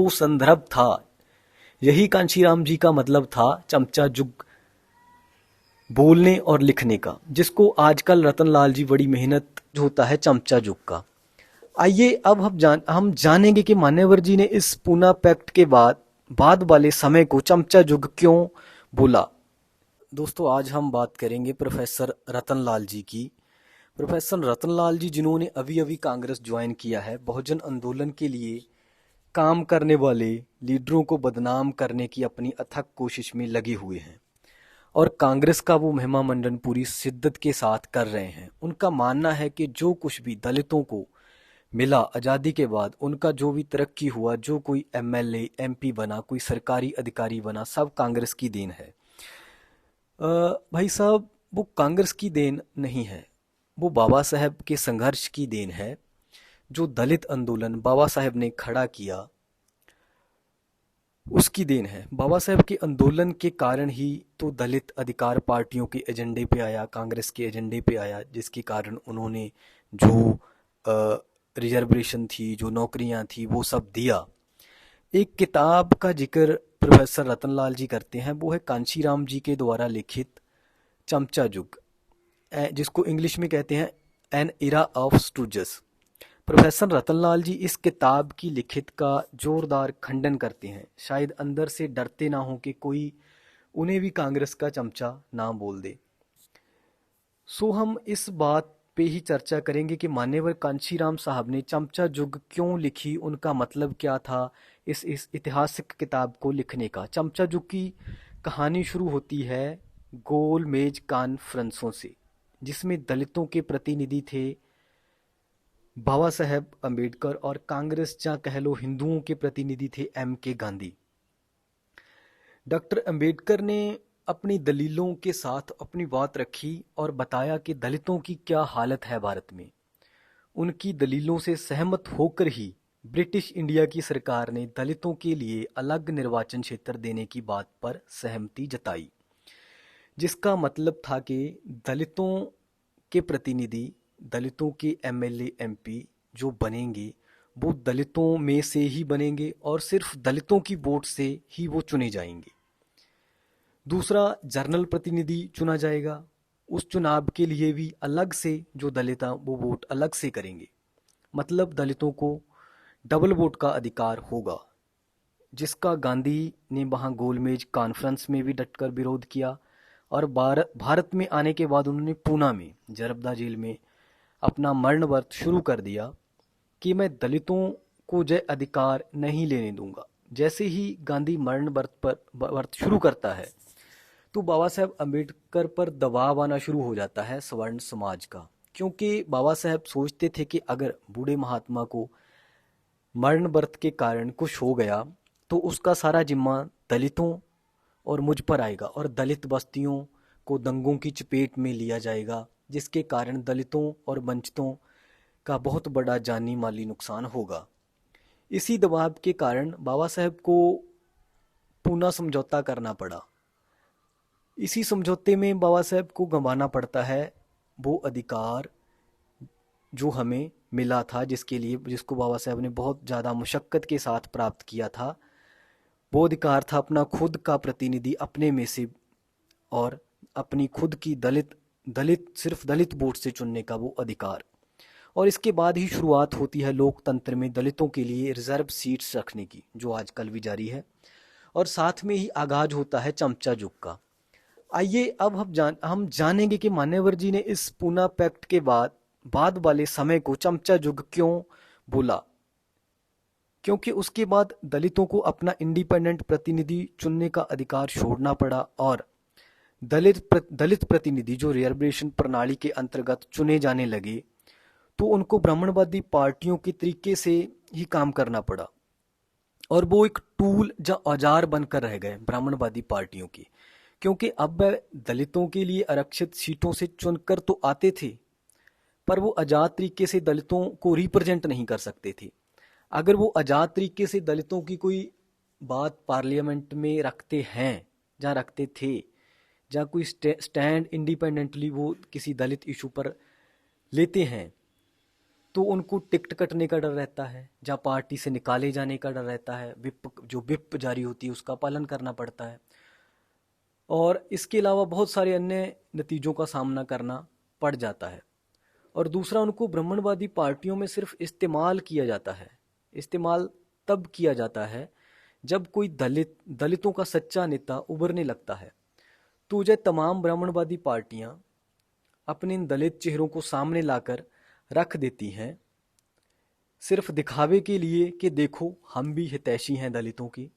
वो संदर्भ था। यही कांशीराम जी का मतलब था चमचा जुग बोलने और लिखने का, जिसको आजकल रतनलाल जी बड़ी मेहनत जो होता है चमचा जुग का। आइए अब हम जानेंगे कि मान्यवर जी ने इस पूना पैक्ट के बाद वाले समय को चमचा जुग क्यों बोला। दोस्तों, आज हम बात करेंगे प्रोफेसर रतनलाल जी की। प्रोफेसर रतनलाल जी, जिन्होंने अभी अभी कांग्रेस ज्वाइन किया है, बहुजन आंदोलन के लिए काम करने वाले लीडरों को बदनाम करने की अपनी अथक कोशिश में लगे हुए हैं और कांग्रेस का वो महिमा मंडन पूरी शिद्दत के साथ कर रहे हैं। उनका मानना है कि जो कुछ भी दलितों को मिला आज़ादी के बाद, उनका जो भी तरक्की हुआ, जो कोई एमएलए एमपी बना, कोई सरकारी अधिकारी बना, सब कांग्रेस की देन है। भाई साहब, वो कांग्रेस की देन नहीं है, वो बाबा साहेब के संघर्ष की देन है। जो दलित आंदोलन बाबा साहेब ने खड़ा किया, उसकी देन है। बाबा साहेब के आंदोलन के कारण ही तो दलित अधिकार पार्टियों के एजेंडे पे आया, कांग्रेस के एजेंडे पे आया, जिसके कारण उन्होंने जो रिजर्वेशन थी, जो नौकरियां थी, वो सब दिया। एक किताब का जिक्र प्रोफेसर रतनलाल जी करते हैं, वो है कांशीराम जी के द्वारा लिखित चमचा जुग, जिसको इंग्लिश में कहते हैं an era of stooges. Professor Ratanlal ji इस किताब की लिखित का जोरदार खंडन करते हैं, शायद अंदर से डरते ना हो कि कोई उन्हें भी कांग्रेस का चमचा ना बोल दे। सो हम इस बात पे ही चर्चा करेंगे कि मान्यवर कांशीराम साहब ने चमचा जुग क्यों लिखी, उनका मतलब क्या था इस ऐतिहासिक किताब को लिखने का। चमचा जुग की कहानी शुरू होती है गोल मेज कॉन्फ्रेंसों से, जिसमें दलितों के प्रतिनिधि थे बाबा साहेब अम्बेडकर और कांग्रेस, या कह लो हिंदुओं के प्रतिनिधि थे एम के गांधी। डॉक्टर अंबेडकर ने अपनी दलीलों के साथ अपनी बात रखी और बताया कि दलितों की क्या हालत है भारत में। उनकी दलीलों से सहमत होकर ही ब्रिटिश इंडिया की सरकार ने दलितों के लिए अलग निर्वाचन क्षेत्र देने की बात पर सहमति जताई, जिसका मतलब था कि दलितों के प्रतिनिधि, दलितों के एमएलए एमपी जो बनेंगे, वो दलितों में से ही बनेंगे और सिर्फ दलितों की वोट से ही वो चुने जाएंगे। दूसरा, जनरल प्रतिनिधि चुना जाएगा, उस चुनाव के लिए भी अलग से जो दलित हैं वो वोट अलग से करेंगे। मतलब दलितों को डबल वोट का अधिकार होगा, जिसका गांधी ने वहाँ गोलमेज कॉन्फ्रेंस में भी डटकर विरोध किया। और भारत में आने के बाद उन्होंने पूना में जरबदा जेल में अपना मरण व्रत शुरू कर दिया कि मैं दलितों को जय अधिकार नहीं लेने दूंगा। जैसे ही गांधी मरण व्रत शुरू करता है, तो बाबा साहेब अम्बेडकर पर दबाव आना शुरू हो जाता है सवर्ण समाज का, क्योंकि बाबा साहेब सोचते थे कि अगर बूढ़े महात्मा को मरण व्रत के कारण कुछ हो गया तो उसका सारा जिम्मा दलितों और मुझ पर आएगा और दलित बस्तियों को दंगों की चपेट में लिया जाएगा, जिसके कारण दलितों और वंचितों का बहुत बड़ा जानी माली नुकसान होगा। इसी दबाव के कारण बाबा साहेब को पूना समझौता करना पड़ा। इसी समझौते में बाबा साहेब को गंवाना पड़ता है वो अधिकार जो हमें मिला था, जिसको बाबा साहेब ने बहुत ज़्यादा मुशक्क़त के साथ प्राप्त किया था। वो अधिकार था अपना खुद का प्रतिनिधि अपने में से और अपनी खुद की सिर्फ दलित वोट से चुनने का वो अधिकार। और इसके बाद ही शुरुआत होती है लोकतंत्र में दलितों के लिए रिजर्व सीट्स रखने की, जो आजकल भी जारी है। और साथ में ही आगाज होता है चमचा जुग का। आइए अब हम जानेंगे कि मान्यवर जी ने इस पूना पैक्ट के बाद वाले समय को चमचा जुग क्यों बोला। क्योंकि उसके बाद दलितों को अपना इंडिपेंडेंट प्रतिनिधि चुनने का अधिकार छोड़ना पड़ा और दलित प्रतिनिधि जो रिजर्वेशन प्रणाली के अंतर्गत चुने जाने लगे, तो उनको ब्राह्मणवादी पार्टियों के तरीके से ही काम करना पड़ा और वो एक टूल या औजार बनकर रह गए ब्राह्मणवादी पार्टियों की। क्योंकि अब वह दलितों के लिए आरक्षित सीटों से चुनकर तो आते थे, पर वो आज़ाद तरीके से दलितों को रिप्रेजेंट नहीं कर सकते थे। अगर वो आज़ाद तरीके से दलितों की कोई बात पार्लियामेंट में रखते हैं या रखते थे, या कोई स्टैंड इंडिपेंडेंटली वो किसी दलित इशू पर लेते हैं, तो उनको टिकट कटने का डर रहता है, या पार्टी से निकाले जाने का डर रहता है, विप जारी होती है उसका पालन करना पड़ता है, और इसके अलावा बहुत सारे अन्य नतीजों का सामना करना पड़ जाता है। और दूसरा, उनको ब्राह्मणवादी पार्टियों में सिर्फ इस्तेमाल किया जाता है। इस्तेमाल तब किया जाता है जब कोई दलितों का सच्चा नेता उभरने लगता है, तो यह तमाम ब्राह्मणवादी पार्टियां अपने इन दलित चेहरों को सामने लाकर रख देती हैं, सिर्फ दिखावे के लिए कि देखो हम भी हितैषी हैं दलितों की।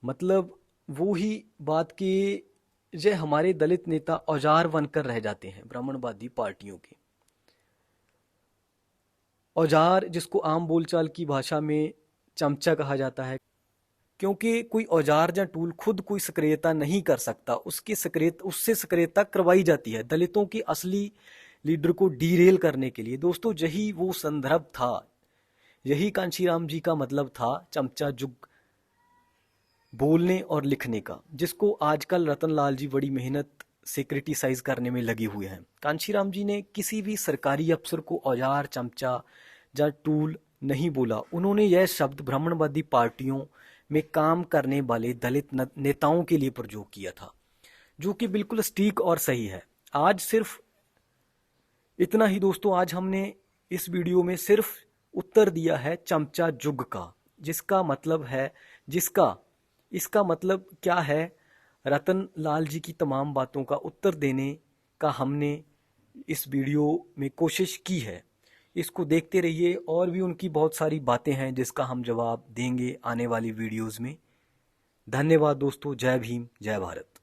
मतलब वो ही बात कि यह हमारे दलित नेता औजार बनकर रह जाते हैं ब्राह्मणवादी पार्टियों के। औजार, जिसको आम बोलचाल की भाषा में चमचा कहा जाता है, क्योंकि कोई औजार या टूल खुद कोई सक्रियता नहीं कर सकता, उससे सक्रियता करवाई जाती है दलितों के असली लीडर को डीरेल करने के लिए। दोस्तों, यही वो संदर्भ था, यही कांशीराम जी का मतलब था चमचा जुग बोलने और लिखने का, जिसको आजकल रतन लाल जी बड़ी मेहनत से क्रिटिसाइज करने में लगे हुए हैं। कांशीराम जी ने किसी भी सरकारी अफसर को औजार, चमचा या टूल नहीं बोला। उन्होंने यह शब्द ब्राह्मणवादी पार्टियों में काम करने वाले दलित नेताओं के लिए प्रयोग किया था, जो कि बिल्कुल सटीक और सही है। आज सिर्फ इतना ही दोस्तों, आज हमने इस वीडियो में सिर्फ उत्तर दिया है चमचा जुग का, इसका मतलब क्या है, रतन लाल जी की तमाम बातों का उत्तर देने का हमने इस वीडियो में कोशिश की है। इसको देखते रहिए, और भी उनकी बहुत सारी बातें हैं जिसका हम जवाब देंगे आने वाली वीडियोस में। धन्यवाद दोस्तों। जय भीम, जय भारत।